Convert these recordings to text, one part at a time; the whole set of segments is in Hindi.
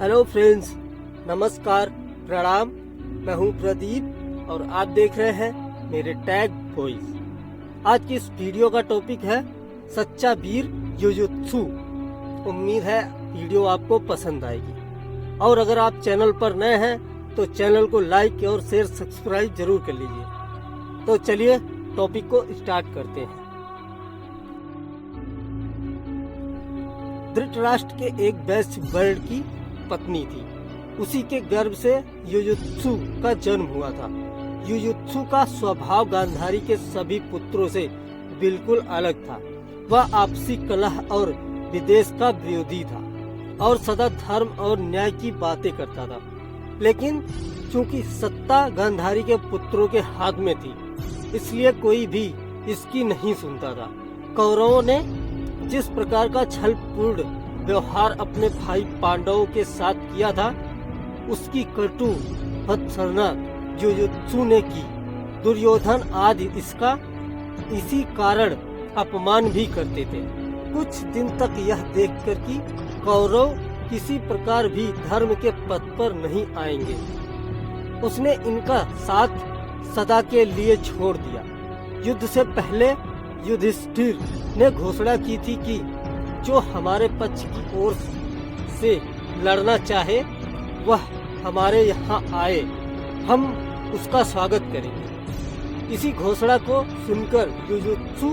हेलो फ्रेंड्स, नमस्कार, प्रणाम। मैं हूं प्रदीप और आप देख रहे हैं मेरे टैग वॉइस। आज की इस वीडियो का टॉपिक है सच्चा वीर जुजुत्सु। उम्मीद है वीडियो आपको पसंद आएगी और अगर आप चैनल पर नए हैं तो चैनल को लाइक और शेयर सब्सक्राइब जरूर कर लीजिए। तो चलिए टॉपिक को स्टार्ट करते हैं। धृतराष्ट्र के एक वैश्य वर्ण की पत्नी थी। उसी के गर्भ से जुजुत्सु का जन्म हुआ था। जुजुत्सु का स्वभाव गांधारी के सभी पुत्रों से बिल्कुल अलग था। वह आपसी कलह और विदेश का विरोधी था और सदा धर्म और न्याय की बातें करता था। लेकिन चूंकि सत्ता गांधारी के पुत्रों के हाथ में थी, इसलिए कोई भी इसकी नहीं सुनता था। कौरवों ने जिस प्रकार का छलपूर्ण व्यवहार अपने भाई पांडवों के साथ किया था, उसकी कटु भत्सना जुजुत्सु ने की। दुर्योधन आदि इसका इसी कारण अपमान भी करते थे। कुछ दिन तक यह देखकर कि कौरव किसी प्रकार भी धर्म के पथ पर नहीं आएंगे, उसने इनका साथ सदा के लिए छोड़ दिया। युद्ध से पहले युधिष्ठिर ने घोषणा की थी कि जो हमारे पक्ष की ओर से लड़ना चाहे वह हमारे यहाँ आए, हम उसका स्वागत करेंगे। इसी घोषणा को सुनकर जुजुत्सु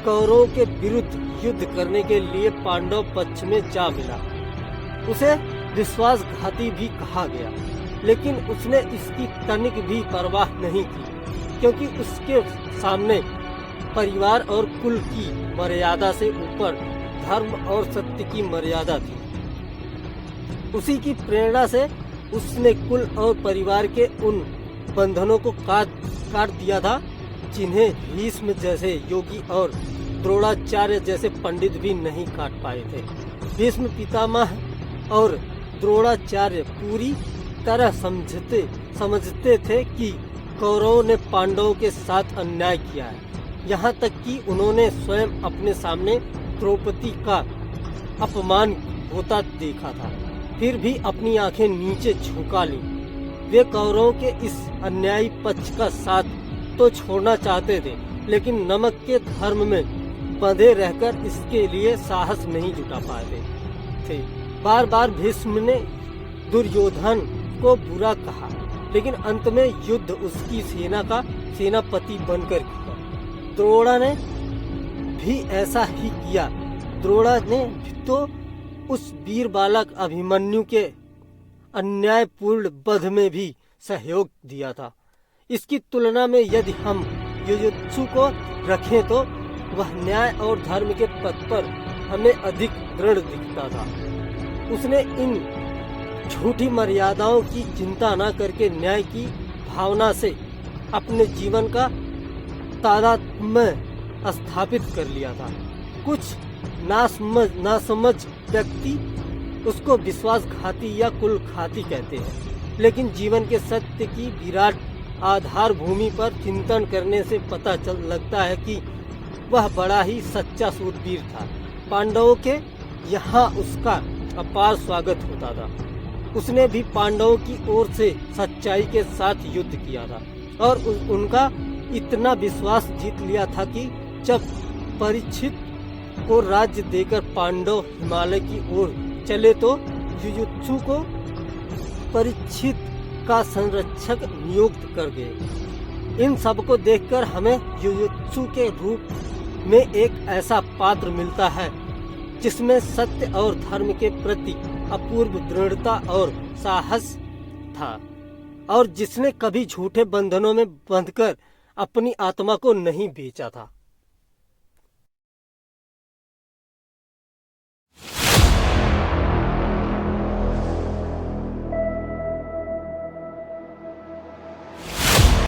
कौरवों के विरुद्ध युद्ध करने के लिए पांडव पक्ष में जा मिला। उसे विश्वासघाती भी कहा गया, लेकिन उसने इसकी तनिक भी परवाह नहीं की, क्योंकि उसके सामने परिवार और कुल की मर्यादा से ऊपर धर्म और सत्य की मर्यादा थी। उसी की प्रेरणा से उसने कुल और परिवार के उन बंधनों को काट दिया था जिन्हें भीष्म जैसे योगी और द्रोणाचार्य जैसे पंडित भी नहीं काट पाए थे। भीष्म पितामह और द्रोणाचार्य पूरी तरह समझते थे कि कौरवों ने पांडवों के साथ अन्याय किया है। यहाँ तक कि उन्होंने स्वयं अपने सामने द्रौपदी का अपमान होता देखा था, फिर भी अपनी आंखें नीचे झुका ली। वे कौरवों के इस अन्यायी पक्ष का साथ तो छोड़ना चाहते थे, लेकिन नमक के धर्म में बंधे रहकर इसके लिए साहस नहीं जुटा पाते थे। बार बार भीष्म ने दुर्योधन को बुरा कहा, लेकिन अंत में युद्ध उसकी सेना का सेनापति बनकर किया। द्रोणा ने भी ऐसा ही किया। द्रोणा ने तो उस वीर बालक अभिमन्यु के अन्यायपूर्ण वध में भी सहयोग दिया था। इसकी तुलना में यदि हम जुजुत्सु को रखें तो वह न्याय और धर्म के पथ पर हमें अधिक दृढ़ दिखता था। उसने इन झूठी मर्यादाओं की चिंता न करके न्याय की भावना से अपने जीवन का तादात्म्य स्थापित कर लिया था। कुछ नासमझ व्यक्ति उसको विश्वासघाती या कुलघाती कहते हैं, लेकिन जीवन के सत्य की विराट आधार भूमि पर चिंतन करने से पता लगता है कि वह बड़ा ही सच्चा शूरवीर था। पांडवों के यहाँ उसका अपार स्वागत होता था। उसने भी पांडवों की ओर से सच्चाई के साथ युद्ध किया था और उनका इतना विश्वास जीत लिया था कि जब परीक्षित को राज्य देकर पांडव हिमालय की ओर चले तो जुजुत्सु को परीक्षित का संरक्षक नियुक्त कर गए। इन सब को देखकर हमें जुजुत्सु के रूप में एक ऐसा पात्र मिलता है जिसमें सत्य और धर्म के प्रति अपूर्व दृढ़ता और साहस था और जिसने कभी झूठे बंधनों में बंधकर अपनी आत्मा को नहीं बेचा था।